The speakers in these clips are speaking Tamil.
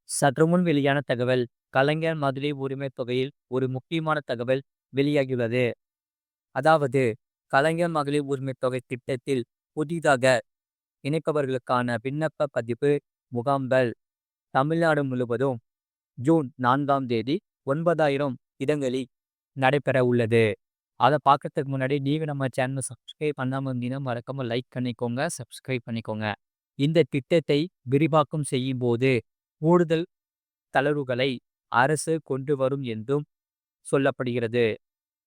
சற்று முன் வெளியான தகவல். கலைஞர் மகளிர் உரிமைத் தொகையில் ஒரு முக்கியமான தகவல் வெளியாகியுள்ளது. அதாவது, கலைஞர் மகளிர் உரிமைத் தொகை திட்டத்தில் புதிதாக இணைப்பவர்களுக்கான விண்ணப்ப பதிவு முகாம்கள் தமிழ்நாடு முழுவதும் ஜூன் 4ஆம் தேதி 9,000 இடங்களில் நடைபெற உள்ளது. அதை பார்க்கறதுக்கு முன்னாடி நீங்க நம்ம சேனலை சப்ஸ்கிரைப் பண்ணாம இருந்தீங்கன்னா மறக்காம லைக் பண்ணிக்கோங்க, சப்ஸ்கிரைப் பண்ணிக்கோங்க. இந்த திட்டத்தை விரிவாக்கம் செய்யும் போது கூடுதல் தளர்வுகளை அரசு கொண்டு வரும் என்றும் சொல்லப்படுகிறது.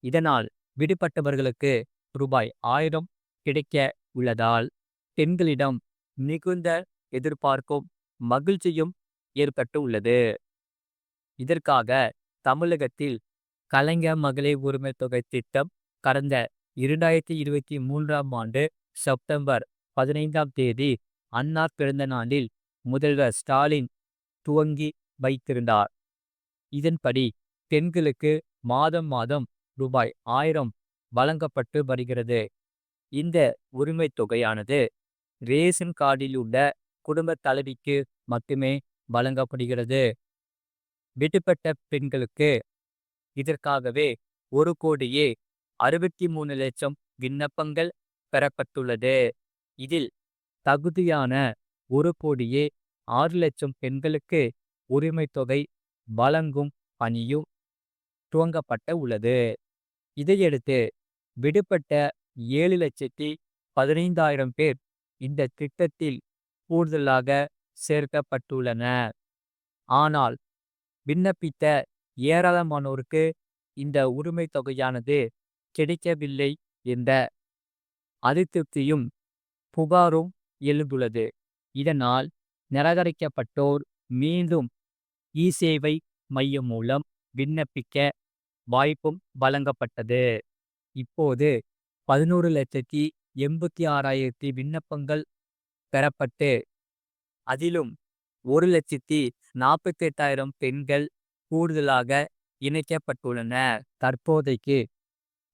இதனால் விடுபட்டவர்களுக்கு ரூபாய் 1000 கிடைக்க உள்ளதால் பெண்களிடம் மிகுந்த எதிர்பார்ப்பும் மகிழ்ச்சியும் ஏற்பட்டு உள்ளது. இதற்காக தமிழகத்தில் கலைஞர் மகளிர் உரிமைத் தொகை திட்டம் கடந்த 2023ஆம் ஆண்டு செப்டம்பர் 15ஆம் தேதி அன்னார் பிறந்த நாளில் முதல்வர் ஸ்டாலின் துவங்கி வைத்திருந்தார். இதன்படி பெண்களுக்கு மாதம் மாதம் ரூபாய் 1000 வழங்கப்பட்டு வருகிறது. இந்த உரிமைத் தொகையானது ரேஷன் கார்டில் உள்ள குடும்ப தலைவிக்கு மட்டுமே வழங்கப்படுகிறது. விடுபட்ட பெண்களுக்கு இதற்காகவே 1,63,00,000 விண்ணப்பங்கள் பெறப்பட்டுள்ளது. இதில் தகுதியான 1,06,00,000 பெண்களுக்கு உரிமைத் தொகை வழங்கும் பணியும் துவங்கப்பட்ட உள்ளது. இதையடுத்து விடுபட்ட 7,15,000 பேர் இந்த திட்டத்தில் கூடுதலாக சேர்க்கப்பட்டுள்ளனர். ஆனால் விண்ணப்பித்த ஏராளமானோருக்கு இந்த உரிமைத் தொகையானது கிடைக்கவில்லை என்ற அதிருப்தியும் புகாரும் எழுந்துள்ளது. இதனால் நிராகரிக்கப்பட்டோர் மீண்டும் இ-சேவை மையம் மூலம் விண்ணப்பிக்க வாய்ப்பும் வழங்கப்பட்டது. இப்போது 11,86,000 விண்ணப்பங்கள் பெறப்பட்டு அதிலும் 1,48,000 பெண்கள் கூடுதலாக இணைக்கப்பட்டுள்ளனர். தற்போதைக்கு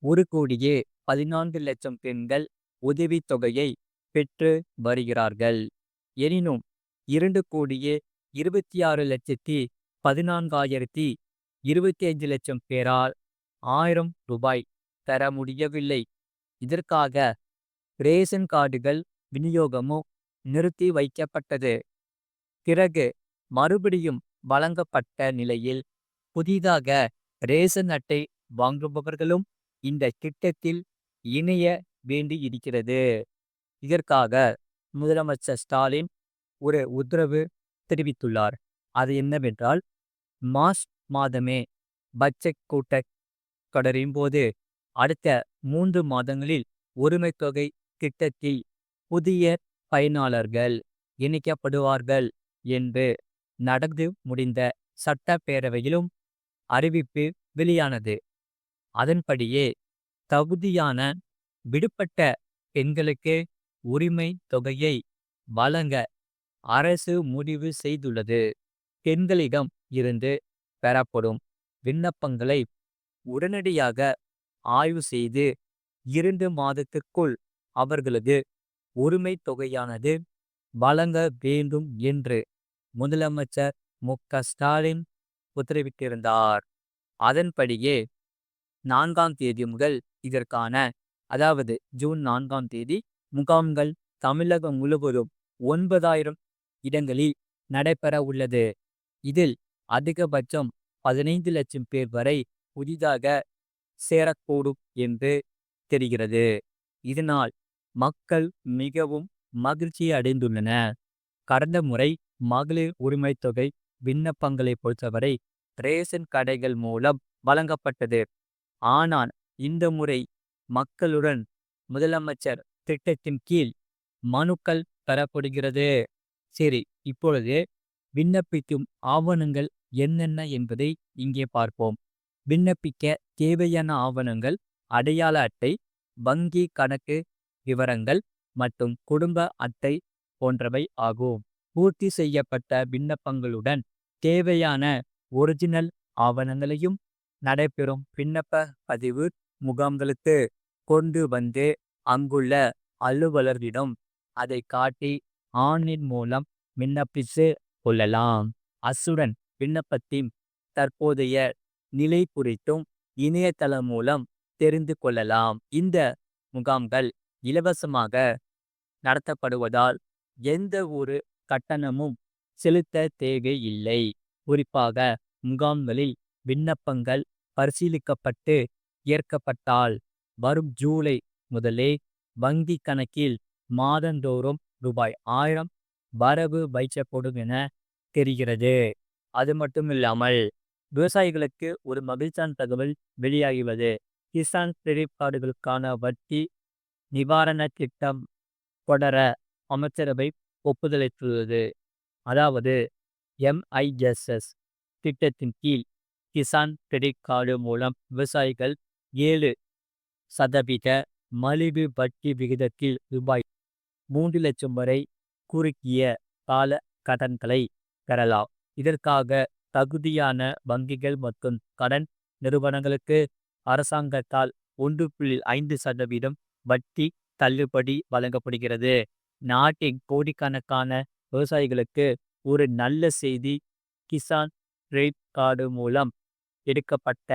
1,14,00,000 பெண்கள் உதவித்தொகையை பெற்று வருகிறார்கள். எனினும் 2,26,14,025 பேரால் 1000 ரூபாய் பெற முடியவில்லை. இதற்காக ரேஷன் கார்டுகள் விநியோகமும் நிறுத்தி வைக்கப்பட்டது. பிறகு மறுபடியும் வழங்கப்பட்ட நிலையில் புதிதாக ரேஷன் அட்டை வாங்குபவர்களும் இந்த திட்டத்தில் இணைய வேண்டியிருக்கிறது. இதற்காக முதலமைச்சர் ஸ்டாலின் ஒரு உத்தரவு தெரிவித்துள்ளார். அது என்னவென்றால், மார்ச் மாதமே பட்ஜெட் கூட்டத்தொடரின் போது அடுத்த 3 மாதங்களில் உரிமைத் தொகை திட்டத்தில் புதிய பயனாளர்கள் இணைக்கப்படுவார்கள் என்று நடந்து முடிந்த சட்டப்பேரவையிலும் அறிவிப்பு வெளியானது. அதன்படியே தகுதியான விடுபட்ட பெண்களுக்கு உரிமை தொகையை வழங்க அரசு முடிவு செய்துள்ளது. பெண்களிடம் இருந்து பெறப்படும் விண்ணப்பங்களை உடனடியாக ஆய்வு செய்து 2 மாதத்திற்குள் அவர்களது உரிமை தொகையானது வழங்க வேண்டும் என்று முதலமைச்சர் மு.க.ஸ்டாலின் உத்தரவிட்டிருந்தார். அதன்படியே 4ஆம் தேதி முதல் இதற்கான அதாவது ஜூன் 4ஆம் தேதி முகாம்கள் தமிழகம் முழுவதும் 9,000 இடங்களில் நடைபெற உள்ளது. இதில் அதிகபட்சம் 15,00,000 பேர் வரை புதிதாக சேரக்கூடும் என்று தெரிகிறது. இதனால் மக்கள் மிகவும் மகிழ்ச்சி அடைந்துள்ளனர். கடந்த முறை மகளிர் உரிமைத் தொகை விண்ணப்பங்களை பொறுத்தவரை ரேஷன் கடைகள் மூலம் வழங்கப்பட்டது. ஆனால் இந்த முறை மக்களுடன் முதலமைச்சர் திட்டத்தின் கீழ் மனுக்கள் பெறப்படுகிறது. சரி, இப்பொழுது விண்ணப்பிக்கும் ஆவணங்கள் என்னென்ன என்பதை இங்கே பார்ப்போம். விண்ணப்பிக்க தேவையான ஆவணங்கள் அடையாள அட்டை, வங்கி கணக்கு விவரங்கள் மற்றும் குடும்ப அட்டை போன்றவை ஆகும். பூர்த்தி செய்யப்பட்ட விண்ணப்பங்களுடன் தேவையான ஒரிஜினல் ஆவணங்களையும் நடைபெறும் விண்ணப்ப பதிவு முகாம்களுக்கு கொண்டு வந்து அங்குள்ள அலுவலரிடம் அதை காட்டி ஆன்லைன் மூலம் விண்ணப்பித்து கொள்ளலாம். அத்துடன் விண்ணப்பத்தின் தற்போதைய நிலை குறித்தும் இணையதளம் மூலம் தெரிந்து கொள்ளலாம். இந்த முகாம்கள் இலவசமாக நடத்தப்படுவதால் எந்த ஒரு கட்டணமும் செலுத்த தேவையில்லை. குறிப்பாக முகாம்களில் விண்ணப்பங்கள் பரிசீலிக்கப்பட்டு ஏற்கப்பட்டால் வரும் ஜூலை முதலே வங்கி கணக்கில் மாதந்தோறும் ரூபாய் 1000 வரவு வைக்கப்படும் என தெரிகிறது. அது மட்டுமில்லாமல் விவசாயிகளுக்கு ஒரு மகிழ்ச்சியான தகவல் வெளியாகியுள்ளது. கிசான் கிரெடிட் கார்டுகளுக்கான வட்டி நிவாரண திட்டம் தொடர அமைச்சரவை ஒப்புதலிட்டுள்ளது. அதாவது MISS திட்டத்தின் கீழ் கிசான் கிரெடிட் கார்டு மூலம் விவசாயிகள் 7% மலிவு வட்டி விகிதத்தில் ரூபாய் 3 லட்சம் வரை குறுகிய கால கடன்களை பெறலாம். இதற்காக தகுதியான வங்கிகள் மற்றும் கடன் நிறுவனங்களுக்கு அரசாங்கத்தால் 1.5% வட்டி தள்ளுபடி வழங்கப்படுகிறது. நாட்டின் கோடிக்கணக்கான விவசாயிகளுக்கு ஒரு நல்ல செய்தி. கிசான் கிரெடிட் கார்டு மூலம் எடுக்கப்பட்ட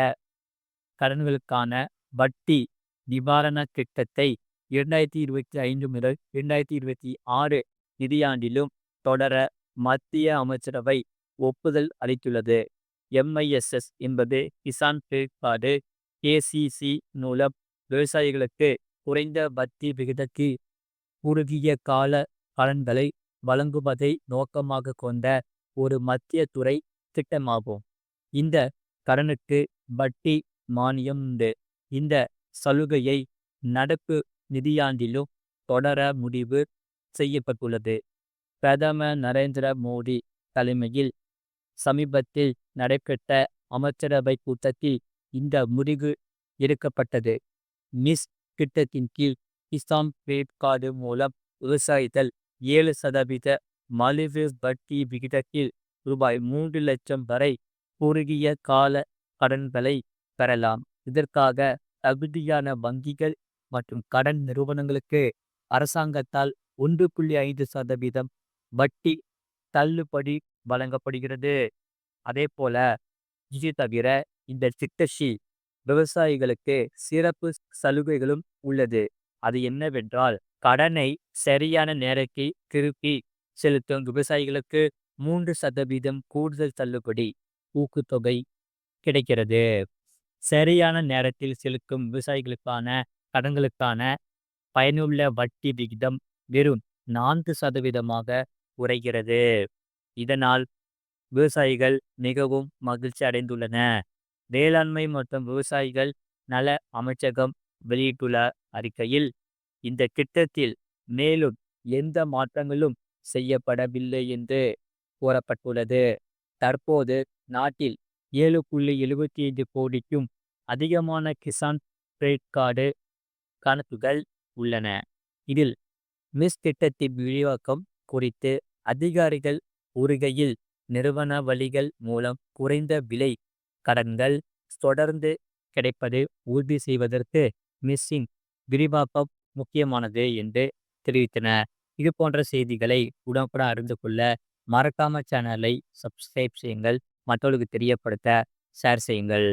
கடன்களுக்கான வட்டி நிவாரண திட்டத்தை 2025 முதல் 2026 நிதியாண்டிலும் தொடர மத்திய அமைச்சரவை ஒப்புதல் அளித்துள்ளது. MISS என்பது கிசான் கிரெடிட் கார்டு KCC மூலம் விவசாயிகளுக்கு குறைந்த வட்டி விகிதத்தில் குறுகிய கால கடன்களை வழங்குவதை நோக்கமாக கொண்ட ஒரு மத்திய துறை திட்டமாகும். இந்த கடனுக்கு வட்டி மானியம் உண்டு. இந்த சலுகையை நடப்பு நிதியாண்டிலும் தொடர முடிவு செய்யப்பட்டுள்ளது. பிரதமர் நரேந்திர மோடி தலைமையில் சமீபத்தில் நடைபெற்ற அமைச்சரவை கூட்டத்தில் இந்த முடிவு எடுக்கப்பட்டது. மிஸ் திட்டத்தின் கீழ் கிசான் கிரெடிட் கார்டு மூலம் விவசாயிகள் 7% மலிவு வட்டி விகிதத்தில் ரூபாய் 3 லட்சம் வரை குறுகிய கால கடன்களை பெறலாம். இதற்காக தகுதியான வங்கிகள் மற்றும் கடன் நிறுவனங்களுக்கு அரசாங்கத்தால் 1.5% வட்டி தள்ளுபடி வழங்கப்படுகிறது. அதேபோல இது தவிர இந்த திட்டத்தில் விவசாயிகளுக்கு சிறப்பு சலுகைகளும் உள்ளது. அது என்னவென்றால், கடனை சரியான நேரத்தில் திருப்பி செலுத்தும் விவசாயிகளுக்கு 3% கூடுதல் தள்ளுபடி ஊக்குத்தொகை கிடைக்கிறது. சரியான நேரத்தில் செலுத்தும் விவசாயிகளுக்கான கடன்களுக்கான பயனுள்ள வட்டி விகிதம் வெறும் 4% குறைகிறது. இதனால் விவசாயிகள் மிகவும் மகிழ்ச்சி அடைந்துள்ளன. வேளாண்மை மற்றும் விவசாயிகள் நல அமைச்சகம் வெளியிட்டுள்ள அறிக்கையில், இந்த திட்டத்தில் மேலும் எந்த மாற்றங்களும் செய்யப்படவில்லை என்று கூறப்பட்டுள்ளது. தற்போது நாட்டில் 7.75 கோடிக்கும் அதிகமான கிசான் கிரெடிட் கார்டு கணக்குகள் உள்ளன. இதில் மிஸ் திட்டத்தின் விரிவாக்கம் குறித்து அதிகாரிகள் கூறுகையில், நிறுவன வழிகள் மூலம் குறைந்த விலை கடன்கள் தொடர்ந்து கிடைப்பதை உறுதி செய்வதற்கு மிஸ்ஸின் விரிவாக்கம் முக்கியமானது என்று தெரிவித்தனர். இது போன்ற செய்திகளை உடனுக்குடன் அறிந்து கொள்ள மறக்காம சேனலை சப்ஸ்கிரைப் செய்யுங்கள். மற்றவர்களுக்கு தெரியப்படுத்த ஷேர் செய்யுங்கள்.